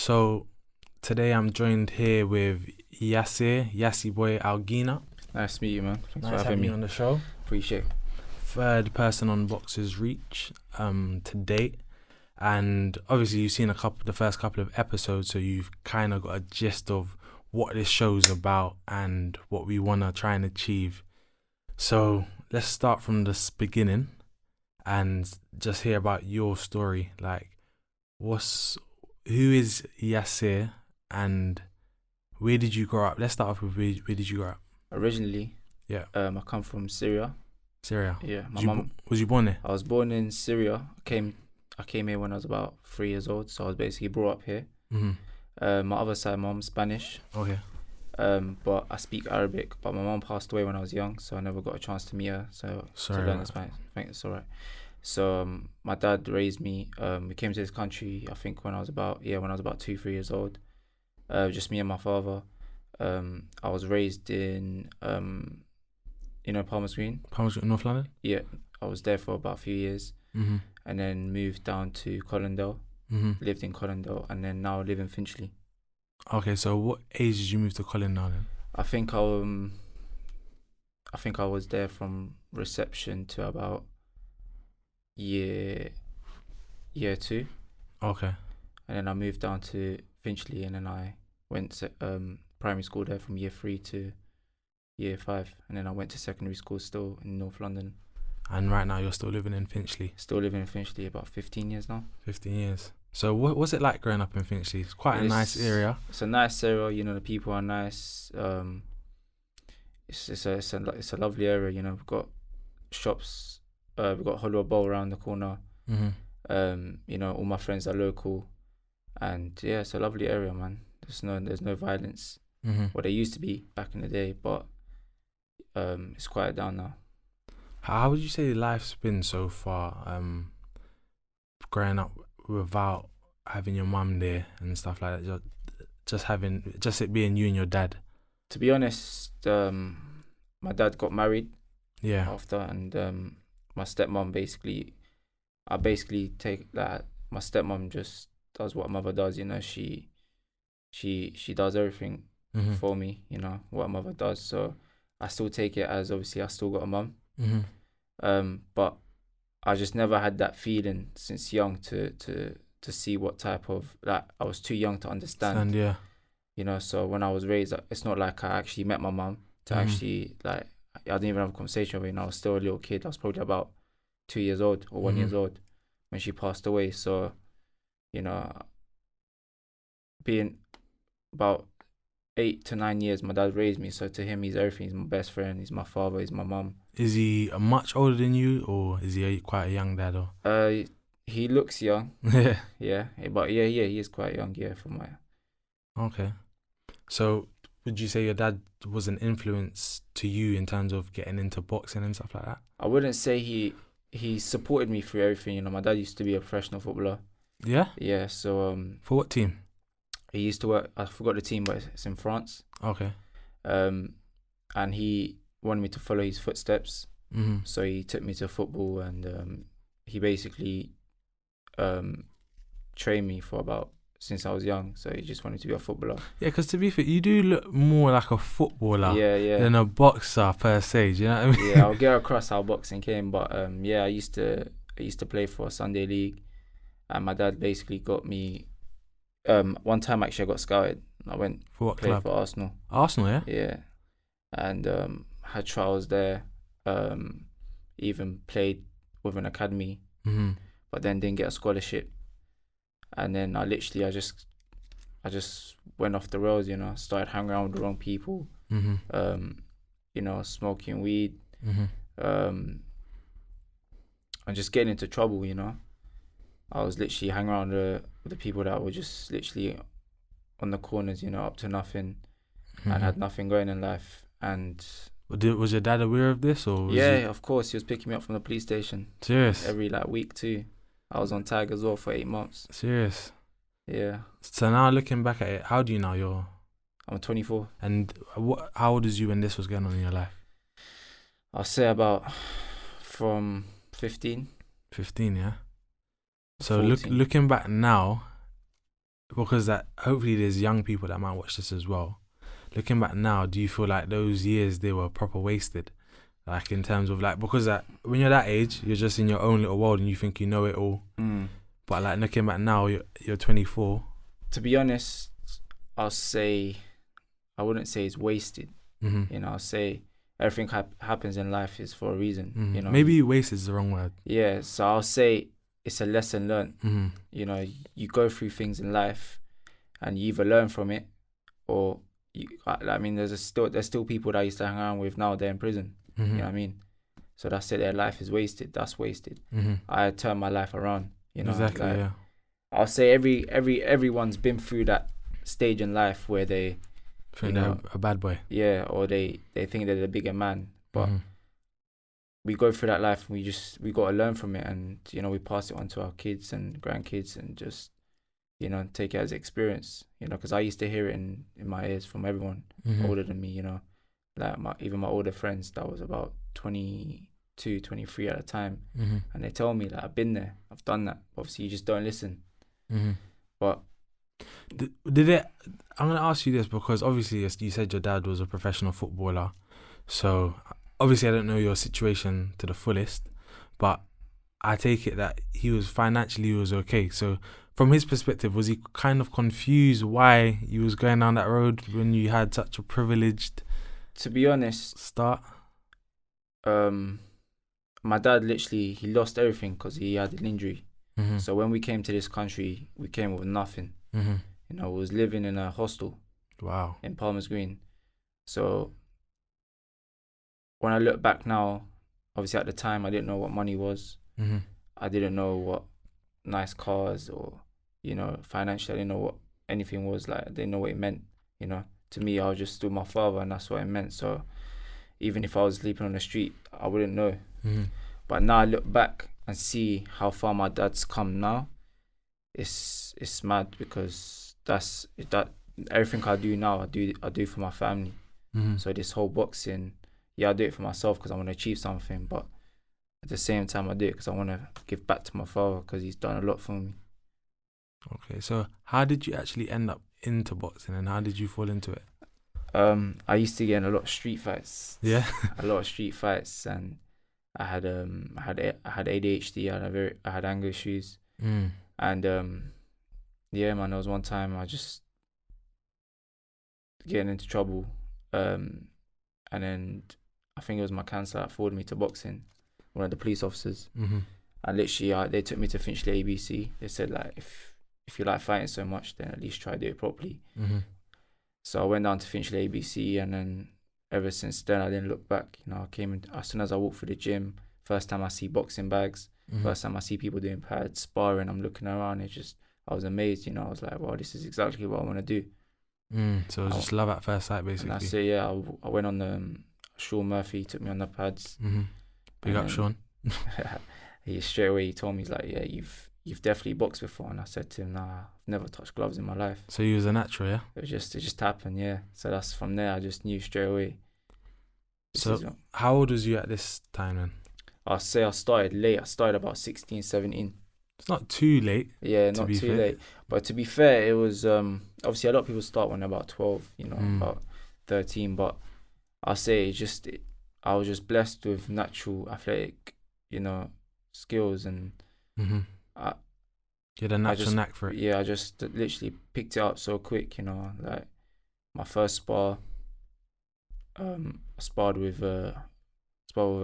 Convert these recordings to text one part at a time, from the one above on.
So today I'm joined here with Yaser Al-Ghena. Nice to meet you, man. Thanks for Nice having having me. you on the show. Appreciate it. Third person on Boxer's Reach to date. And obviously you've seen the first couple of episodes, so you've kind of got a gist of what this show's about and what we want to try and achieve. So let's start from the beginning and just hear about your story. Like, who is Yaser and where did you grow up? Let's start off with where did you grow up? Originally, Yeah. I come from Syria. Syria. Yeah, my Was mum. was you born there? I was born in Syria. I came here when I was about 3 years old, so I was basically brought up here. Mm-hmm. My other side, mom's Spanish. Okay. But I speak Arabic. But my mum passed away when I was young, so I never got a chance to meet her. So Sorry to learn about the Spanish, I think it's alright. So my dad raised me. We came to this country, I think when I was about 2-3 years old. Just me and my father. I was raised in Palmer's Green. Palmer's North London? Yeah, I was there for about a few years, Mm-hmm. and then moved down to Colindale. Mm-hmm. Lived in Colindale, and then now live in Finchley. Okay, so what age did you move to Colin now then? I think I was there from reception to about year two, Okay. and then I moved down to Finchley, and then I went to primary school there from year 3 to year 5, and then I went to secondary school still in North London. And right now you're still living in Finchley? Still living in Finchley about 15 years now. 15 years. So what was it like growing up in Finchley? It's quite a nice area. It's a nice area, the people are nice. It's a lovely area, we've got shops, we've got Hollywood Bowl around the corner. Mm-hmm. All my friends are local, and yeah, it's a lovely area, man. There's no violence. Mm-hmm. Well, there used to be back in the day, but it's quieted down now. How would you say life's been so far, growing up without having your mum there and stuff like that? Just it being you and your dad. To be honest, my dad got married Yeah. after, and my stepmom I basically take that. My stepmom just does what a mother does, She does everything Mm-hmm. for me, what a mother does. So I still take it as, obviously I still got a mum. Mm-hmm. But I just never had that feeling since young to see what type of, like, I was too young to understand. Yeah. So when I was raised, it's not like I actually met my mum to Mhm. actually, like, I didn't even have a conversation with her. I was still a little kid. I was probably about 2 years old or 1 years old when she passed away. So, being about 8 to 9 years, my dad raised me. So to him, he's everything. He's my best friend. He's my father. He's my mum. Is he much older than you, or is he quite a young dad? Or He looks young. yeah. Yeah, but he is quite young. Yeah, for my. Okay. So would you say your dad was an influence to you in terms of getting into boxing and stuff like that? I wouldn't say he supported me through everything. My dad used to be a professional footballer. Yeah. Yeah, so For what team? he used to work. I forgot the team, but it's in France. Okay. And he wanted me to follow his footsteps. Mm-hmm. So he took me to football, and he basically trained me since I was young. So he just wanted to be a footballer. Yeah, because to be fair, you do look more like a footballer Yeah. than a boxer per se. Do you know what I mean? Yeah, I'll get across how boxing came, but I used to play for a Sunday league, and my dad basically got me. One time actually I got scouted. I went For what play club? for Arsenal. Arsenal, yeah. Yeah, and had trials there. Even played with an academy, Mm-hmm. but then didn't get a scholarship. And then I just went off the rails. Started hanging around with the wrong people. Mm-hmm. Smoking weed. Mm-hmm. And just getting into trouble. I was literally hanging around with the people that were just literally on the corners, up to nothing, and had nothing going in life. And Was your dad aware of this, or? of course, he was picking me up from the police station. Serious? Every week too. I was on tag as well for 8 months. Serious? Yeah. So now looking back at it, how do you know I'm 24. And how old was you when this was going on in your life? I'll say about from 15. 15, yeah. So 14. looking back now, because that hopefully there's young people that might watch this as well. Looking back now, do you feel like those years they were proper wasted? Like in terms of like, because that when you're that age, you're just in your own little world and you think you know it all. But like looking back now, you're 24. To be honest, I'll say, I wouldn't say it's wasted. Mm-hmm. You know, I'll say everything happens in life is for a reason. Mm-hmm. You know, maybe waste is the wrong word. Yeah, so I'll say it's a lesson learned. Mm-hmm. You know, you go through things in life, and you either learn from it, or I mean, there's still people that I used to hang around with now. They're in prison. Mm-hmm. You know what I mean? So that's it. Their life is wasted. That's wasted. Mm-hmm. I turned my life around. You know, exactly. like, yeah. I'll say everyone's been through that stage in life where they think they're a bad boy. Yeah, or they think they're the bigger man. But we go through that life and we got to learn from it, and you know, we pass it on to our kids and grandkids, and just, you know, take it as experience. You know, because I used to hear it in my ears from everyone older than me. You know, like even my older friends that was about 22, 23 at the time, and they tell me that I've been there, I've done that. Obviously, you just don't listen. But did it? I'm gonna ask you this because obviously you said your dad was a professional footballer, so obviously I don't know your situation to the fullest, but I take it that he was okay. So from his perspective, was he kind of confused why you was going down that road when you had such a privileged, to be honest, start? My dad literally, he lost everything because he had an injury. So when we came to this country, we came with nothing. You know, we was living in a hostel. Wow. In Palmer's Green. So when I look back now, obviously at the time I didn't know what money was. I didn't know what nice cars or, you know, financially, I didn't know what anything was. Like, I didn't know what it meant. You know, to me, I was just with my father, and that's what it meant. So even if I was sleeping on the street, I wouldn't know. But now I look back and see how far my dad's come now. It's mad, because that everything I do now, I do for my family. So this whole boxing, I do it for myself because I want to achieve something, but at the same time I do it because I want to give back to my father because he's done a lot for me. Okay, so how did you actually end up into boxing, and how did you fall into it? I used to get in a lot of street fights. Yeah. A lot of street fights, and I had ADHD. I had anger issues. And yeah, man, there was one time I just getting into trouble, and then I think it was my counsellor that forwarded me to boxing, one of the police officers. And literally, they took me to Finchley ABC. They said, like, if you like fighting so much, then at least try to do it properly. So I went down to Finchley ABC, and then ever since then I didn't look back. You know, I came in, as soon as I walked through the gym, first time I see boxing bags, first time I see people doing pads, sparring, I'm looking around, I was amazed. You know, I was like, wow, this is exactly what I want to do. So it was just love at first sight, basically. And that's it. Yeah, I went on the Sean Murphy, took me on the pads. Big up, Sean. He straight away, he told me, he's like, yeah, you've definitely boxed before. And I said to him, nah, I've never touched gloves in my life. So you was a natural, yeah? It just happened, yeah. So that's from there, I just knew straight away. So how old was you at this time then? I'll say I started late. I started about 16, 17. It's not too late. Yeah, not too late. But to be fair, it was obviously a lot of people start when they're about 12, you know, about 13. But I'll say I was just blessed with natural athletic, you know, skills, and you had a natural knack for it. Yeah, I just literally picked it up so quick, you know. Like my first spar, I sparred with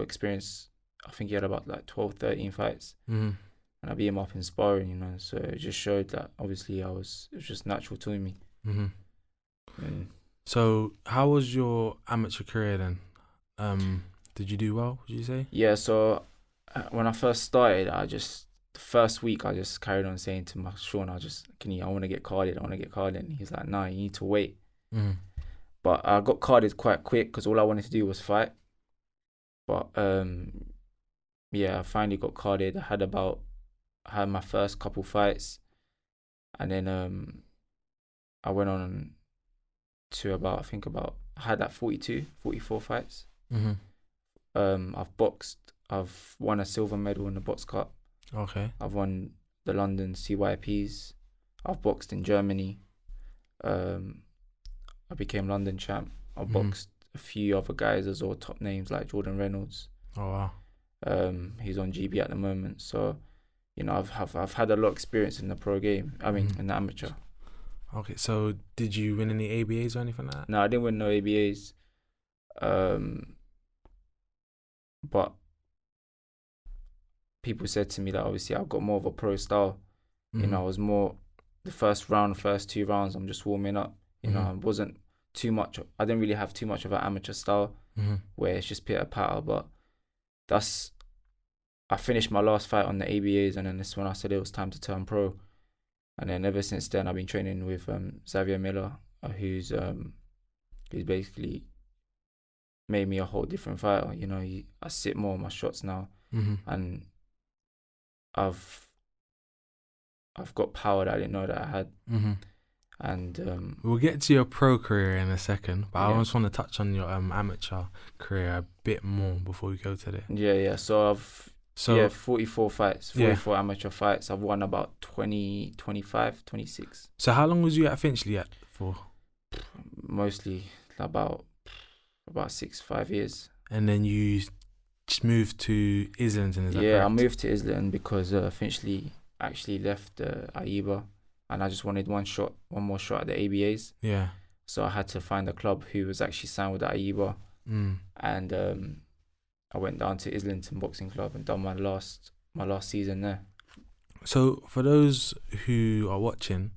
experience. I think he had about like 12, 13 fights. And I beat him up in sparring, you know. So it just showed that obviously it was just natural to me. So how was your amateur career then? Did you do well, would you say? Yeah, so when I first started, the first week I just carried on saying to Sean, I want to get carded. And he's like, nah, you need to wait. But I got carded quite quick because all I wanted to do was fight. But yeah, I finally got carded. I had my first couple fights, and then I went on to I had that 44 fights. I've boxed. I've won a silver medal in the box cup. Okay. I've won the London CYPs. I've boxed in Germany. I became London champ. I boxed a few other guys as well, top names like Jordan Reynolds. Oh wow. He's on GB at the moment. So, I've had a lot of experience in the pro game. I mean, in the amateur. Okay, so did you win any ABAs or anything like that? No, I didn't win no ABAs. But people said to me that obviously I've got more of a pro style. I was more the first 2 rounds. I'm just warming up. I wasn't too much. I didn't really have too much of an amateur style where it's just pitter patter. But I finished my last fight on the ABAs, and then this when I said it was time to turn pro. And then ever since then, I've been training with Xavier Miller, who's basically made me a whole different fighter. I sit more on my shots now, and I've got power that I didn't know that I had. And we'll get to your pro career in a second, but I just want to touch on your amateur career a bit more before we go to there. Yeah. So 44 fights, 44 amateur fights. I've won about 20, 25, 26. So how long was you at Finchley for? Mostly about 5 years. And then you just moved to Islington, is that correct? Yeah, I moved to Islington because Finchley actually left AIBA, and I just wanted one more shot at the ABAs. Yeah. So I had to find a club who was actually signed with the AIBA. And I went down to Islington Boxing Club and done my last season there. So for those who are watching,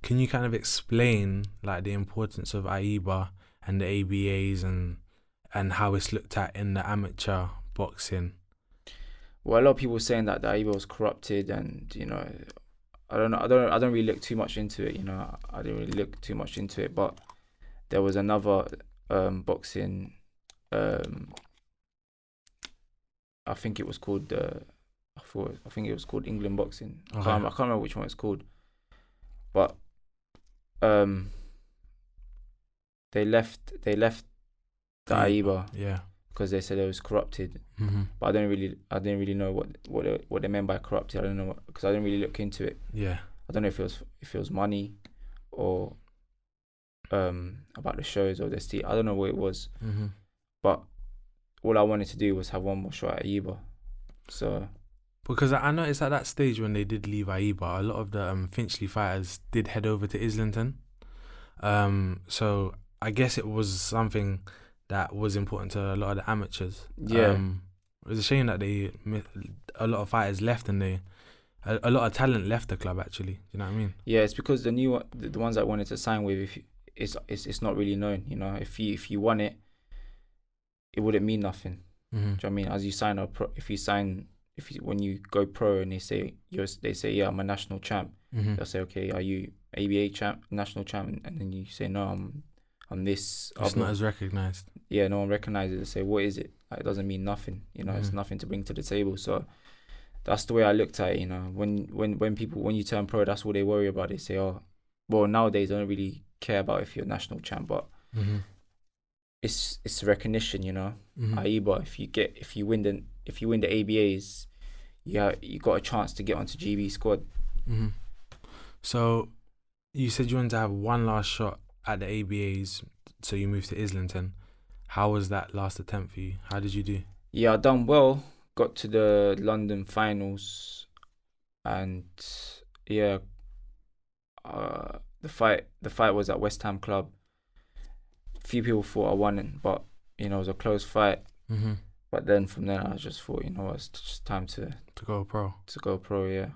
can you kind of explain like the importance of AIBA and the ABAs and how it's looked at in the amateur boxing? Well, a lot of people saying that the AIBA was corrupted, and I don't know. I don't really look too much into it. I didn't really look too much into it, but there was another boxing. I think it was called. I think it was called England Boxing. I can't remember which one it's called, but they left the AIBA because they said it was corrupted. But I didn't really know what they meant by corrupted. I don't know because I didn't really look into it. Yeah, I don't know if it was money or about the shows or the seat. I don't know what it was. But all I wanted to do was have one more shot at AIBA. So because I noticed at that stage when they did leave AIBA, a lot of the Finchley fighters did head over to Islington. So I guess it was something that was important to a lot of the amateurs. Yeah. It was a shame that a lot of fighters left, and a lot of talent left the club. Actually, you know what I mean? Yeah, it's because the ones I wanted to sign with, it's not really known. If you won it, it wouldn't mean nothing. Do you know what I mean? As you sign when you go pro and they say I'm a national champ, they'll say, okay, are you ABA champ, national champ? And then you say, no, I'm this. It's not as recognised. Yeah, no one recognises it. They say, what is it? Like, it doesn't mean nothing. It's nothing to bring to the table. So that's the way I looked at it. When you turn pro, that's what they worry about. They say, oh, well, nowadays I don't really care about if you're a national champ, but it's recognition. AIBA, if you win the ABAs, you got a chance to get onto GB squad. So you said you wanted to have one last shot at the ABAs, so you moved to Islington. How was that last attempt for you? How did you do? Yeah, I done well. Got to the London finals, and the fight was at West Ham Club. Few people thought I won it, but it was a close fight. But then from then I just thought, it's just time to go pro. To go pro, yeah.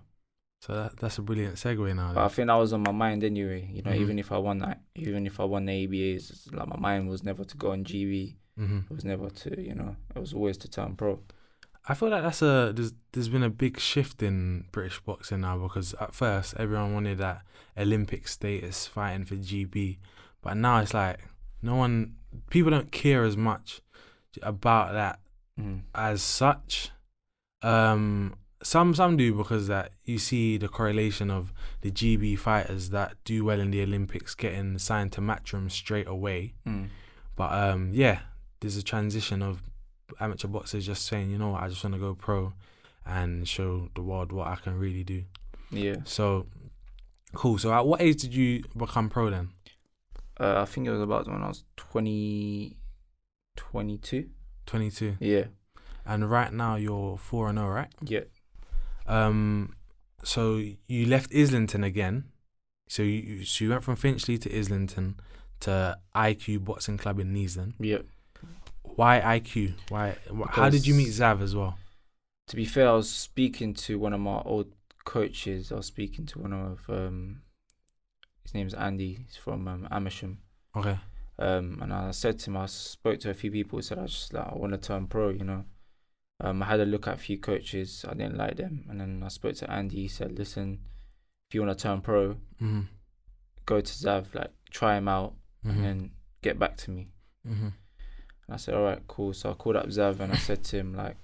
So that's a brilliant segue now. But I think that was on my mind anyway. Even if I won the ABAs, like my mind was never to go on GB. It was never to, it was always to turn pro. I feel like there's been a big shift in British boxing now, because at first everyone wanted that Olympic status fighting for GB, but now it's like people don't care as much about that as such. Some do, because that you see the correlation of the GB fighters that do well in the Olympics getting signed to Matchroom straight away. But there's a transition of amateur boxers just saying, you know what, I just want to go pro and show the world what I can really do. Yeah. So Cool. So at what age did you become pro then? I think it was about when I was 22. 22. Yeah. And right now you're 4-0, right? Yeah. So you left Islington again. So you went from Finchley to Islington to IQ Boxing Club in Neasden. Yeah. Why IQ? How did you meet Zav as well? To be fair, I was speaking to one of my old coaches. I was speaking to one of his name's Andy. He's from Amersham. Okay. And I said to him, I spoke to a few people. Said I want to turn pro. I had a look at a few coaches. I didn't like them, and then I spoke to Andy. He said, "Listen, if you want to turn pro, go to Zav, try him out, and then get back to me." And I said, "All right, cool." So I called up Zav and I said to him I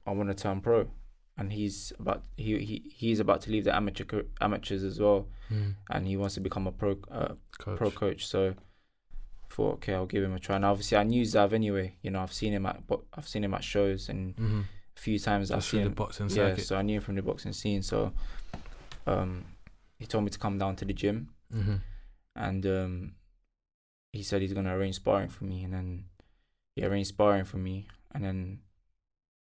want to turn pro, and he's about to leave the amateurs as well, and he wants to become a pro coach. So I thought, okay, I'll give him a try. And obviously, I knew Zav anyway. I've seen him at shows, and a few times I've seen him. The boxing circuit. Yeah, so I knew him from the boxing scene. So, he told me to come down to the gym, and he said he's gonna arrange sparring for me, and then he arranged sparring for me, and then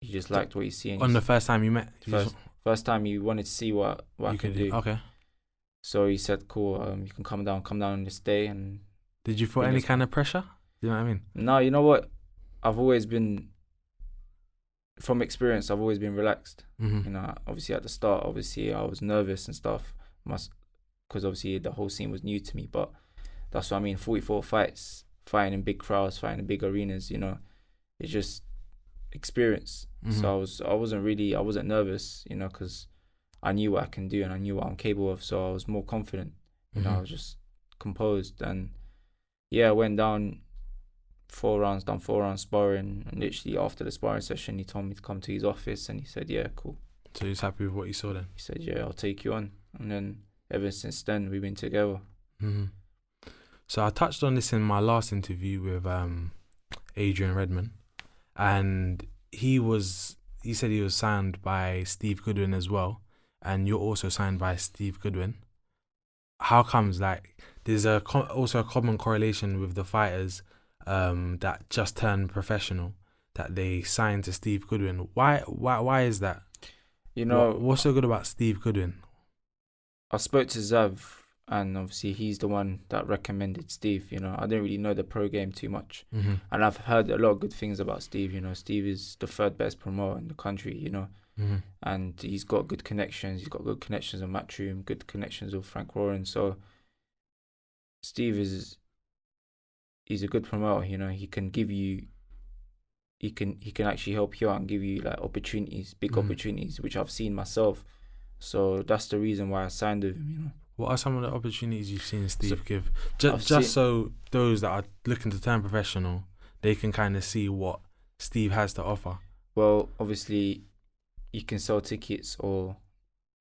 he just liked what he's seeing. On the first time you met? First time he wanted to see what I could do. Okay. So he said, cool, you can come down on this day. And did you feel any kind of pressure? You know what I mean? No, you know what? I've always been, from experience, I've always been relaxed. Obviously at the start, I was nervous and stuff, because obviously the whole scene was new to me. But that's what I mean, 44 fights, fighting in big crowds, fighting in big arenas, it's just experience. So I wasn't nervous, because I knew what I can do and I knew what I'm capable of. So I was more confident, I was just composed. And yeah, I went down 4 rounds, done 4 rounds sparring, and literally after the sparring session, he told me to come to his office, and he said, yeah, cool. So he was happy with what you saw then? He said, yeah, I'll take you on. And then ever since then, we've been together. So I touched on this in my last interview with Adrian Redman, and he said he was signed by Steve Goodwin as well, and you're also signed by Steve Goodwin. How comes? There's also a common correlation with the fighters that just turned professional, that they signed to Steve Goodwin. Why is that? What's so good about Steve Goodwin? I spoke to Zav, and obviously he's the one that recommended Steve. I didn't really know the pro game too much, and I've heard a lot of good things about Steve. Steve is the 3rd best promoter in the country. And he's got good connections. He's got good connections with Matchroom, good connections with Frank Warren. So Steve he's a good promoter. He can give you, he can actually help you out and give you opportunities, big opportunities, which I've seen myself. So that's the reason why I signed with him. What are some of the opportunities you've seen Steve give? So those that are looking to turn professional, they can kind of see what Steve has to offer. Well, obviously, you can sell tickets, or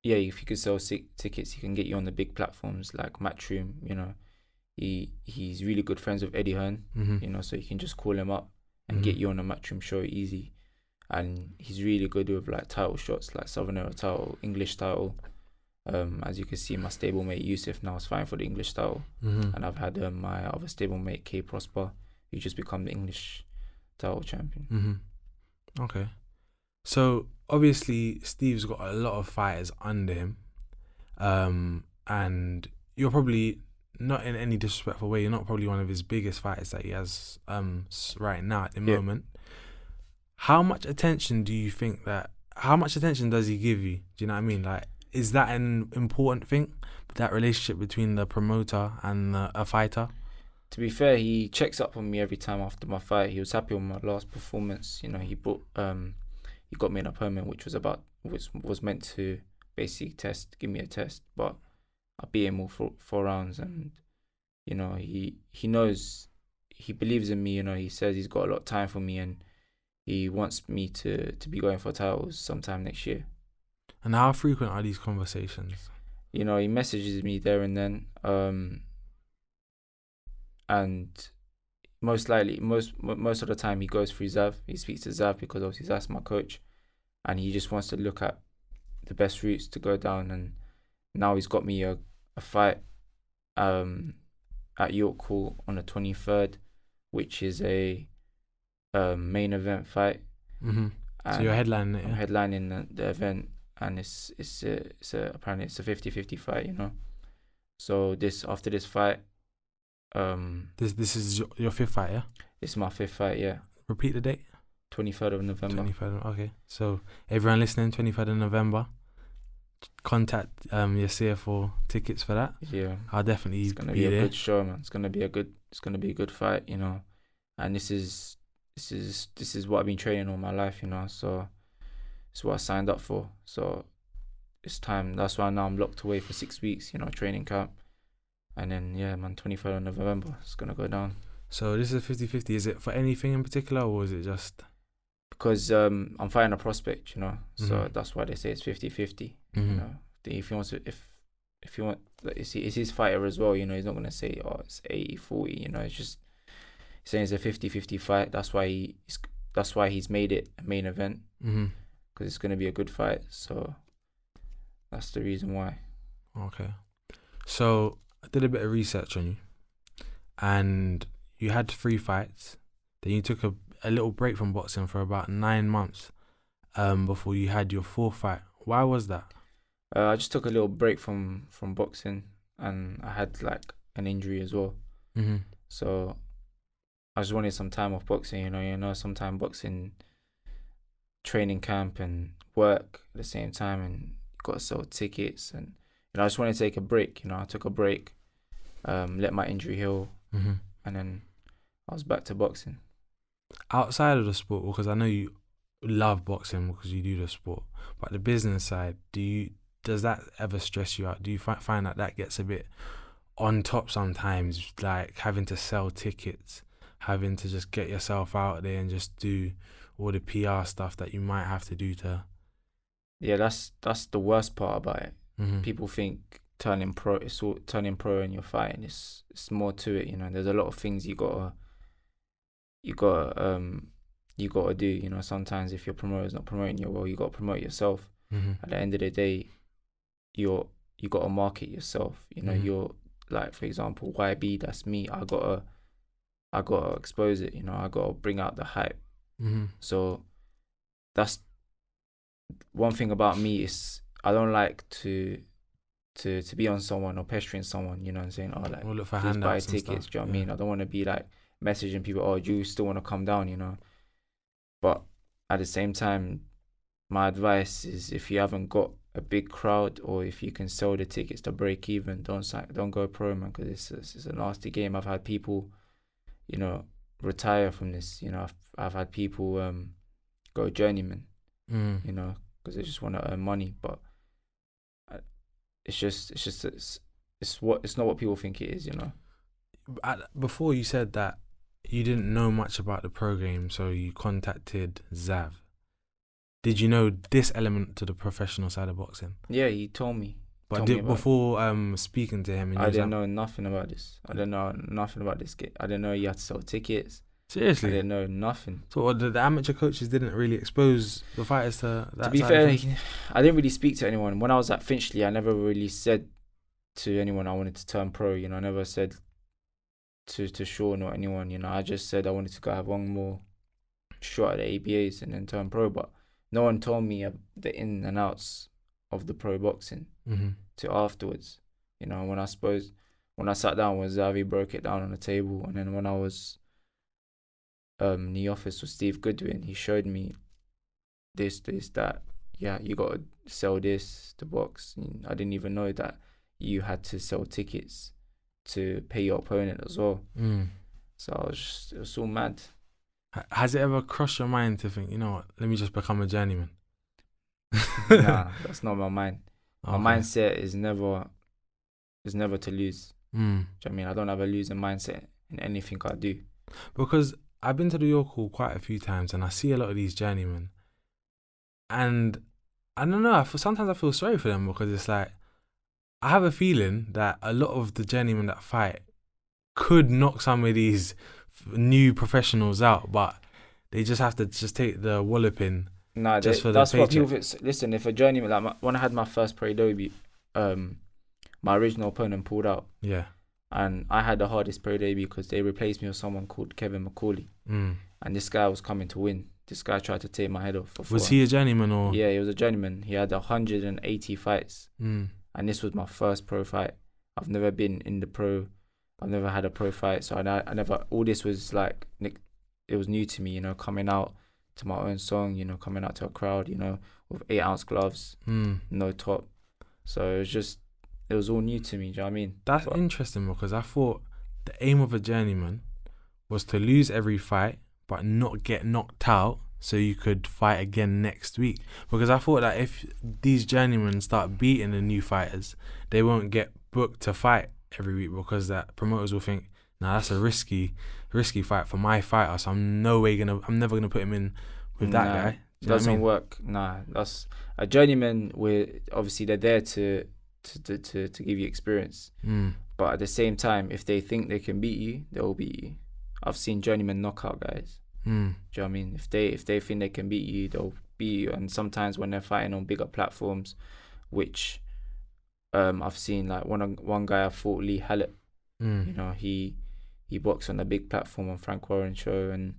if you can sell tickets, he can get you on the big platforms like Matchroom. He's really good friends with Eddie Hearn. So you can just call him up and get you on a Matchroom show easy. And he's really good with title shots, like Southern Era title, English title. As you can see, my stablemate Yusuf now is fighting for the English title, and I've had my other stablemate K Prosper, who just become the English title champion. Okay, so obviously Steve's got a lot of fighters under him, and you're probably, not in any disrespectful way, you're not probably one of his biggest fighters that he has right now at the moment. How much attention does he give you? Do you know what I mean? Is that an important thing, that relationship between the promoter and a fighter? To be fair, he checks up on me every time after my fight. He was happy with my last performance. He got me an appointment which was meant to basically give me a test, but I beat him all 4 rounds, and he knows, he believes in me. He says he's got a lot of time for me, and he wants me to be going for titles sometime next year. And how frequent are these conversations? He messages me there and then, and most likely, most of the time, he goes through Zav. He speaks to Zav because obviously that's my coach, and he just wants to look at the best routes to go down and now he's got me a fight at York Hall on the 23rd, which is a main event fight. So you're headlining it, I'm yeah? headlining the event, and it's apparently it's a 50-50 fight, you know. So after this fight, This is your fifth fight, yeah? it's my fifth fight, yeah. Repeat the date. 23rd of November. 23rd. Okay. So everyone listening, 23rd of November. Contact Yaser for tickets for that. Yeah, I'll definitely it's gonna be be a there. good show, man. It's gonna be a good fight, you know. And this is what I've been training all my life, you know. So it's what I signed up for. So it's time. That's why now I'm locked away for 6 weeks, you know, training camp. And then, yeah, man, 23rd of November, it's going to go down. So this is 50-50. Is it for anything in particular, or is it just... Because I'm fighting a prospect, you know. So that's why they say it's 50-50, you know. If he wants to, if you want, like, it's his fighter as well, you know. He's not going to say, oh, it's 80-40, you know. It's just saying it's a 50-50 fight. That's why he's made it a main event. Because it's going to be a good fight. So that's the reason why. Okay. So I did a bit of research on you, and you had 3 fights. Then you took a little break from boxing for about 9 months before you had your 4th fight. Why was that? I just took a little break from boxing, and I had like an injury as well. So I just wanted some time off boxing, you know, sometimes boxing, training camp and work at the same time, and you got to sell tickets, and you know, I just wanted to take a break. You know, I took a break, let my injury heal, and then I was back to boxing. Outside of the sport, because I know you love boxing because you do the sport, but the business side, does that ever stress you out? Do you find that gets a bit on top sometimes, like having to sell tickets, having to just get yourself out there and just do all the PR stuff that you might have to do to... Yeah, that's the worst part about it. People think turning pro and you're fighting. It's more to it, you know. There's a lot of things you gotta do, you know. Sometimes if your promoter's not promoting you well, you gotta promote yourself. At the end of the day, you gotta market yourself, you know. You're like, for example, YB, that's me. I gotta expose it, you know. I gotta bring out the hype. So that's one thing about me, is I don't like to be on someone or pestering someone, you know, and saying, oh, like, We'll look for please buy handouts and tickets. stuff. Do you know what I mean? I don't want to be like messaging people, oh, do you still want to come down, you know? But at the same time, my advice is, if you haven't got a big crowd, or if you can sell the tickets to break even, don't go pro, man, because it's a nasty game. I've had people, you know, retire from this. You know, I've had people go journeyman, you know, because they just want to earn money. But it's not what people think it is, you know. Before, you said that you didn't know much about the pro game, so you contacted Zav. Did you know this element to the professional side of boxing? Yeah, he told me. But before speaking to him, I didn't know nothing about this. I didn't know nothing about this. I didn't know you had to sell tickets. Seriously? I didn't know nothing. So the amateur coaches didn't really expose the fighters to that? To be fair, I didn't really speak to anyone. When I was at Finchley, I never really said to anyone I wanted to turn pro, you know. I never said to Sean or anyone, you know. I just said I wanted to go have one more shot at the ABAs and then turn pro. But no one told me the in and outs of the pro boxing to afterwards. You know, when I sat down with Zavi, broke it down on the table, and then when I was in the office with Steve Goodwin, he showed me this, that. Yeah, you got to sell this to box. And I didn't even know that you had to sell tickets to pay your opponent as well. So it was so mad. Has it ever crossed your mind to think, you know what, let me just become a journeyman? Nah, that's not my mind. My mindset is never to lose. Do you know what I mean? I don't have a losing mindset in anything I do. Because I've been to the York Hall quite a few times, and I see a lot of these journeymen, and I don't know, sometimes I feel sorry for them, because it's like, I have a feeling that a lot of the journeymen that fight could knock some of these new professionals out, but they just have to just take the walloping. Nah, just for that's the what paycheck. people. Listen, if a journeyman, like when I had my first pro debut, my original opponent pulled out, Yeah. and I had the hardest pro debut because they replaced me with someone called Kevin McCauley, Mm. and this guy was coming to win. This guy tried to take my head off for Was he a journeyman or? Yeah, he was a journeyman. He had 180 fights, and this was my first pro fight. I've never been in the pro. I've never had a pro fight, so I never. All this was like, it was new to me, you know, coming out to my own song, you know, coming out to a crowd, you know, with 8-ounce gloves, no top. So it was all new to me. Do you know what I mean? That's interesting because I thought the aim of a journeyman was to lose every fight but not get knocked out so you could fight again next week. Because I thought that if these journeymen start beating the new fighters, they won't get booked to fight every week because that promoters will think, nah, that's a risky fight for my fighter, so I'm never gonna put him in with that guy. Doesn't work. Nah, that's a journeyman. Obviously they're there to give you experience. But at the same time, if they think they can beat you, they will beat you. I've seen journeymen knockout guys. Do you know what I mean? If they think they can beat you, they'll beat you. And sometimes when they're fighting on bigger platforms, which I've seen, like one guy I fought, Lee Hallett. You know, he boxed on a big platform on Frank Warren's show, and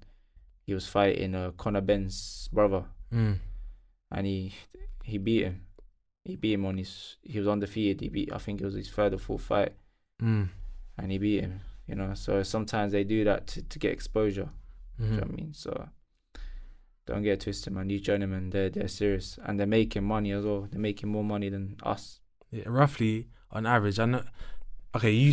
he was fighting Conor Benn's brother, and he beat him. He beat him he was undefeated. I think it was his third or fourth fight, and he beat him. You know, so sometimes they do that to get exposure. Do you know what I mean? So don't get twisted, man. These journeymen, they're serious, and they're making money as well. They're making more money than us. Yeah, roughly on average, I know. Okay, you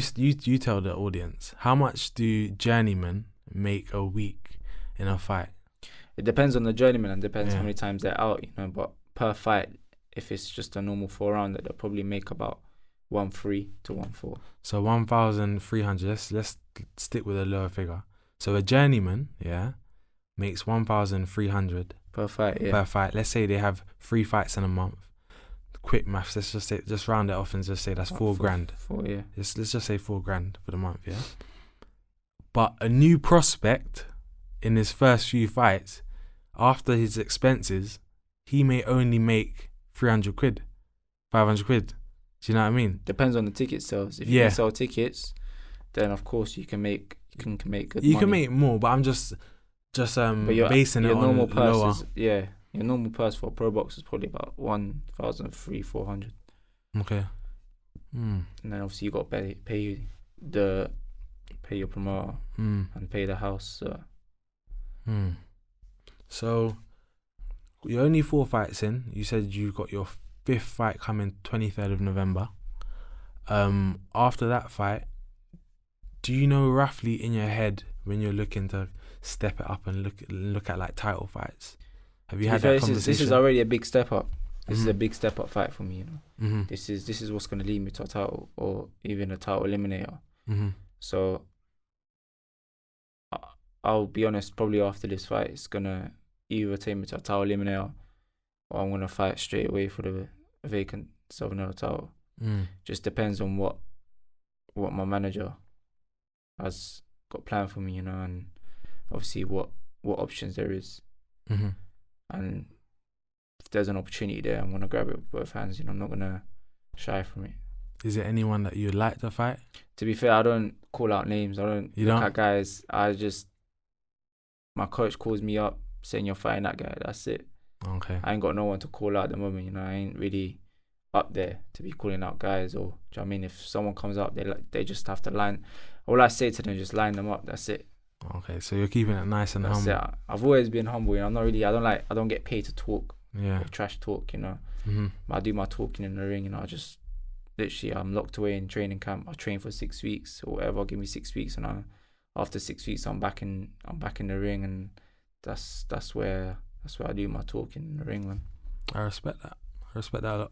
tell the audience, how much do journeymen make a week in a fight? It depends on the journeyman and depends how many times they're out, you know. But per fight, if it's just a normal 4-rounder, they'll probably make about 1.3 to 1.4. So 1,300. Let's stick with a lower figure. So a journeyman, makes 1,300 per fight. Yeah. Per fight. Let's say they have 3 fights in a month. Quick maths. Let's just round it off and just say that's $4,000. Let's just say $4,000 for the month. Yeah. But a new prospect in his first few fights, after his expenses, he may only make 300 quid, 500 quid. Do you know what I mean? Depends on the ticket sales. If you can sell tickets, then of course you can make good money. You can make more, but I'm just basing it on lower. Your normal purse for a pro box is probably about 1,300-400. Okay. And then obviously you got to pay your promoter and pay the house. So you're only 4 fights in. You said you got your 5th fight coming 23rd of November. After that fight, do you know roughly in your head when you're looking to step it up and look at like title fights? Have you had that conversation? This is already a big step up. This is a big step up fight for me, you know. This is what's going to lead me to a title or even a title eliminator. So I'll be honest, probably after this fight, it's going to either take me to a title eliminator or I'm going to fight straight away for the vacant Southern title. Just depends on what my manager has got planned for me, you know, and obviously what options there is. And if there's an opportunity there, I'm going to grab it with both hands, you know. I'm not going to shy from it. Is there anyone that you'd like to fight? To be fair, I don't call out names. I don't look at guys. My coach calls me up saying you're fighting that guy. That's it. Okay. I ain't got no one to call out at the moment, you know. I ain't really up there to be calling out guys, or do you know what I mean? If someone comes up, they just have to line. All I say to them, just line them up. That's it. Okay, so you're keeping it nice and humble. That's it. I've always been humble, you know. I don't get paid to talk. Yeah. Or trash talk, you know. I do my talking in the ring, you know. I'm locked away in training camp. I train for 6 weeks or whatever. Give me 6 weeks, and after 6 weeks, I'm back in the ring, and that's where I do my talking in the ring, man. I respect that a lot.